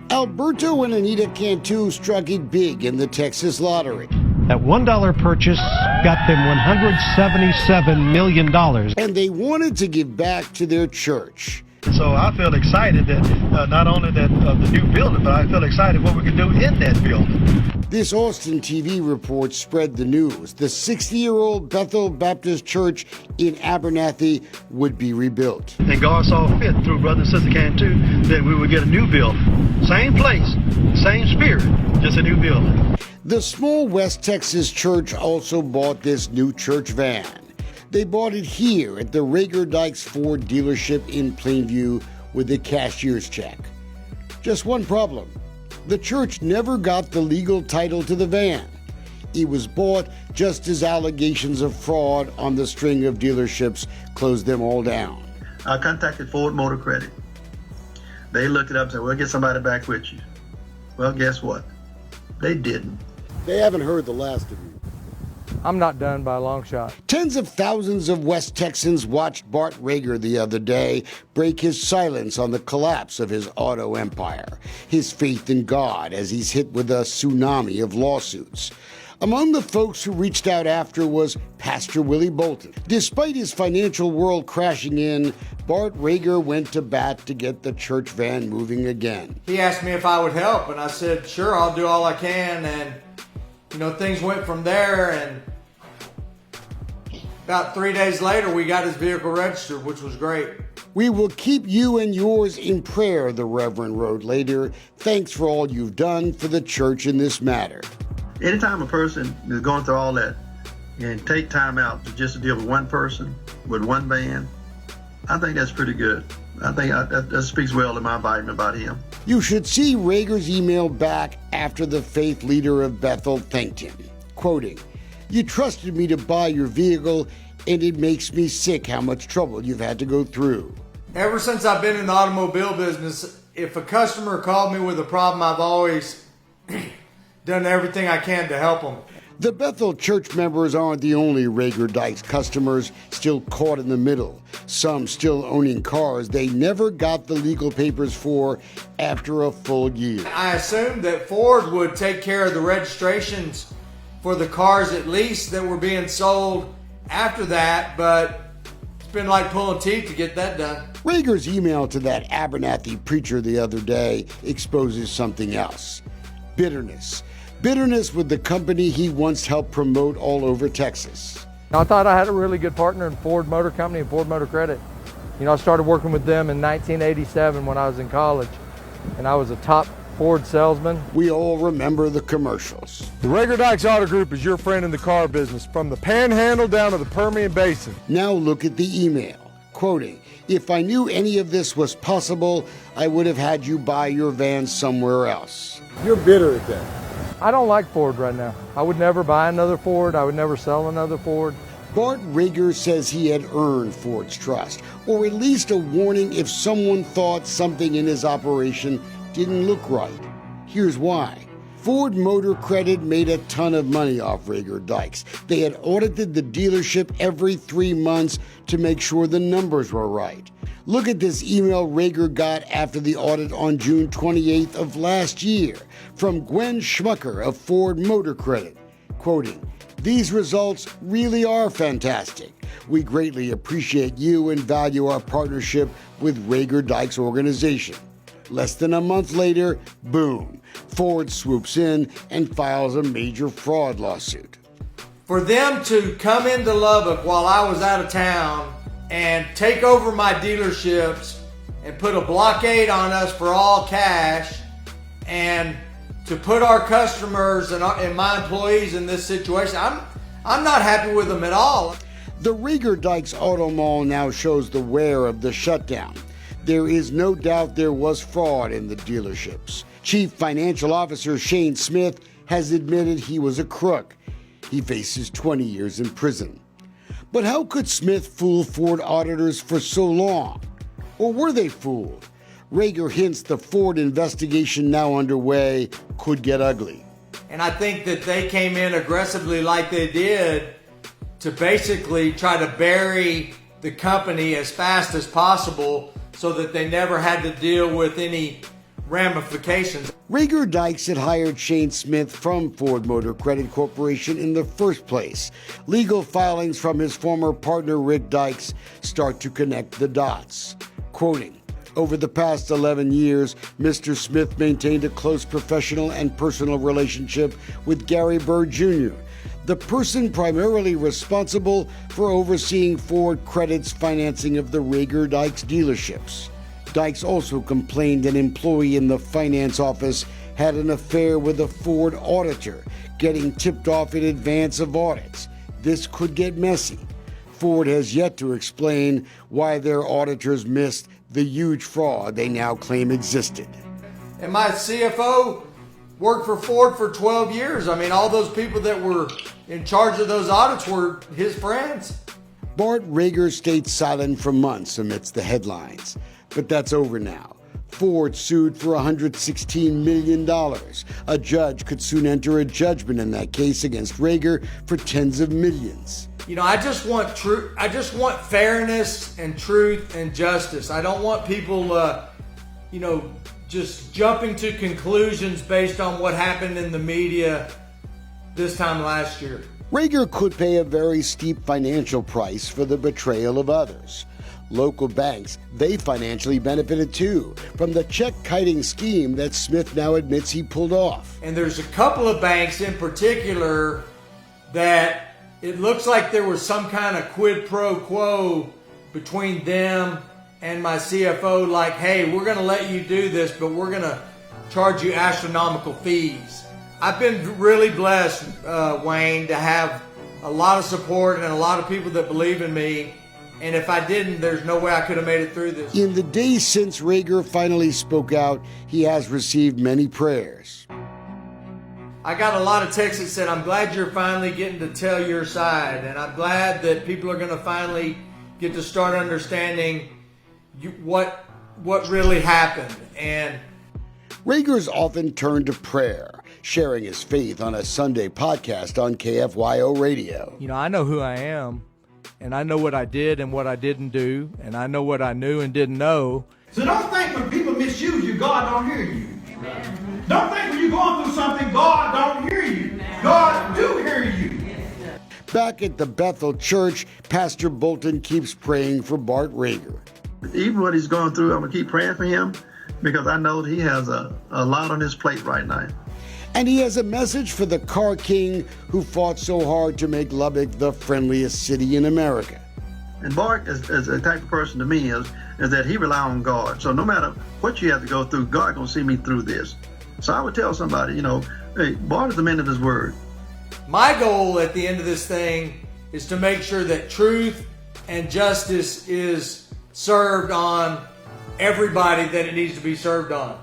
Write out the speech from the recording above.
Alberto and Anita Cantu struck it big in the Texas lottery. That $1 purchase got them $177 million. And they wanted to give back to their church. So I feel excited that not only that the new building, but I feel excited what we can do in that building. This Austin TV report spread the news. The 60-year-old Bethel Baptist Church in Abernathy would be rebuilt. And God saw fit through Brother and Sister Cantu that we would get a new building. Same place, same spirit, just a new building. The small West Texas church also bought this new church van. They bought it here at the Reagor Dykes Ford dealership in Plainview with a cashier's check. Just one problem. The church never got the legal title to the van. It was bought just as allegations of fraud on the string of dealerships closed them all down. I contacted Ford Motor Credit. They looked it up and said, we'll get somebody back with you. Well, guess what? They didn't. They haven't heard the last of you. I'm not done by a long shot. Tens of thousands of West Texans watched Bart Reagor the other day break his silence on the collapse of his auto empire, his faith in God as he's hit with a tsunami of lawsuits. Among the folks who reached out after was Pastor Willie Bolton. Despite his financial world crashing in, Bart Reagor went to bat to get the church van moving again. He asked me if I would help, and I said, sure, I'll do all I can. And, things went from there, and about 3 days later, we got his vehicle registered, which was great. We will keep you and yours in prayer, the Reverend wrote later. Thanks for all you've done for the church in this matter. Anytime a person is going through all that and take time out just to deal with one person, with one van, I think that's pretty good. I think that speaks well to my Bible about him. You should see Reagor's email back after the faith leader of Bethel thanked him, quoting, "You trusted me to buy your vehicle, and it makes me sick how much trouble you've had to go through." Ever since I've been in the automobile business, if a customer called me with a problem, I've always done everything I can to help them. The Bethel church members aren't the only Reagor Dykes customers still caught in the middle. Some still owning cars they never got the legal papers for after a full year. I assumed that Ford would take care of the registrations for the cars at least that were being sold after that, but it's been like pulling teeth to get that done. Reagor's email to that Abernathy preacher the other day exposes something else. Bitterness. Bitterness with the company he once helped promote all over Texas. I thought I had a really good partner in Ford Motor Company and Ford Motor Credit. I started working with them in 1987 when I was in college, and I was a top Ford salesman. We all remember the commercials. The Reagor Dykes Auto Group is your friend in the car business, from the Panhandle down to the Permian Basin. Now look at the email, quoting, "If I knew any of this was possible, I would have had you buy your van somewhere else." You're bitter at that. I don't like Ford right now. I would never buy another Ford. I would never sell another Ford. Bart Reagor says he had earned Ford's trust, or at least a warning if someone thought something in his operation didn't look right. Here's why. Ford Motor Credit made a ton of money off Reagor Dykes. They had audited the dealership every 3 months to make sure the numbers were right. Look at this email Reagor got after the audit on June 28th of last year from Gwen Schmucker of Ford Motor Credit, quoting, "These results really are fantastic. We greatly appreciate you and value our partnership with Reagor Dykes Organization." Less than a month later, boom, Ford swoops in and files a major fraud lawsuit. For them to come into Lubbock while I was out of town and take over my dealerships and put a blockade on us for all cash, and to put our customers and my employees in this situation, I'm not happy with them at all. The Reagor Dykes Auto Mall now shows the wear of the shutdown. There is no doubt there was fraud in the dealerships. Chief Financial Officer Shane Smith has admitted he was a crook. He faces 20 years in prison. But how could Smith fool Ford auditors for so long? Or were they fooled? Reagor hints the Ford investigation now underway could get ugly. And I think that they came in aggressively like they did to basically try to bury the company as fast as possible so that they never had to deal with any ramifications. Reagor Dykes had hired Shane Smith from Ford Motor Credit Corporation in the first place. Legal filings from his former partner Rick Dykes start to connect the dots. Quoting, "Over the past 11 years, Mr. Smith maintained a close professional and personal relationship with Gary Bird Jr., the person primarily responsible for overseeing Ford Credit's financing of the Reagor Dykes dealerships. Dykes also complained an employee in the finance office had an affair with a Ford auditor, getting tipped off in advance of audits. This could get messy. Ford has yet to explain why their auditors missed the huge fraud they now claim existed." And my CFO worked for Ford for 12 years. I mean, all those people that were in charge of those audits were his friends. Bart Reagor stayed silent for months amidst the headlines. But that's over now. Ford sued for $116 million. A judge could soon enter a judgment in that case against Reagor for tens of millions. You know, I just want truth. I just want fairness and truth and justice. I don't want people, just jumping to conclusions based on what happened in the media this time last year. Reagor could pay a very steep financial price for the betrayal of others. Local banks, they financially benefited too from the check-kiting scheme that Smith now admits he pulled off. And there's a couple of banks in particular that it looks like there was some kind of quid pro quo between them and my CFO, like, hey, we're going to let you do this, but we're going to charge you astronomical fees. I've been really blessed, Wayne, to have a lot of support and a lot of people that believe in me. And if I didn't, there's no way I could have made it through this. In the days since Reagor finally spoke out, he has received many prayers. I got a lot of texts that said, I'm glad you're finally getting to tell your side. And I'm glad that people are going to finally get to start understanding what really happened. And Reagor's often turned to prayer, sharing his faith on a Sunday podcast on KFYO Radio. You know, I know who I am. And I know what I did and what I didn't do, and I know what I knew and didn't know. So don't think when people misuse you, God don't hear you. Don't think when you're going through something, God don't hear you. God do hear you. Back at the Bethel Church, Pastor Bolton keeps praying for Bart Reagor. Even what he's going through, I'm going to keep praying for him because I know that he has a lot on his plate right now. And he has a message for the car king who fought so hard to make Lubbock the friendliest city in America. And Bart, as a type of person to me, is that he relies on God. So no matter what you have to go through, God going to see me through this. So I would tell somebody, hey, Bart is the man of his word. my goal at the end of this thing is to make sure that truth and justice is served on everybody that it needs to be served on.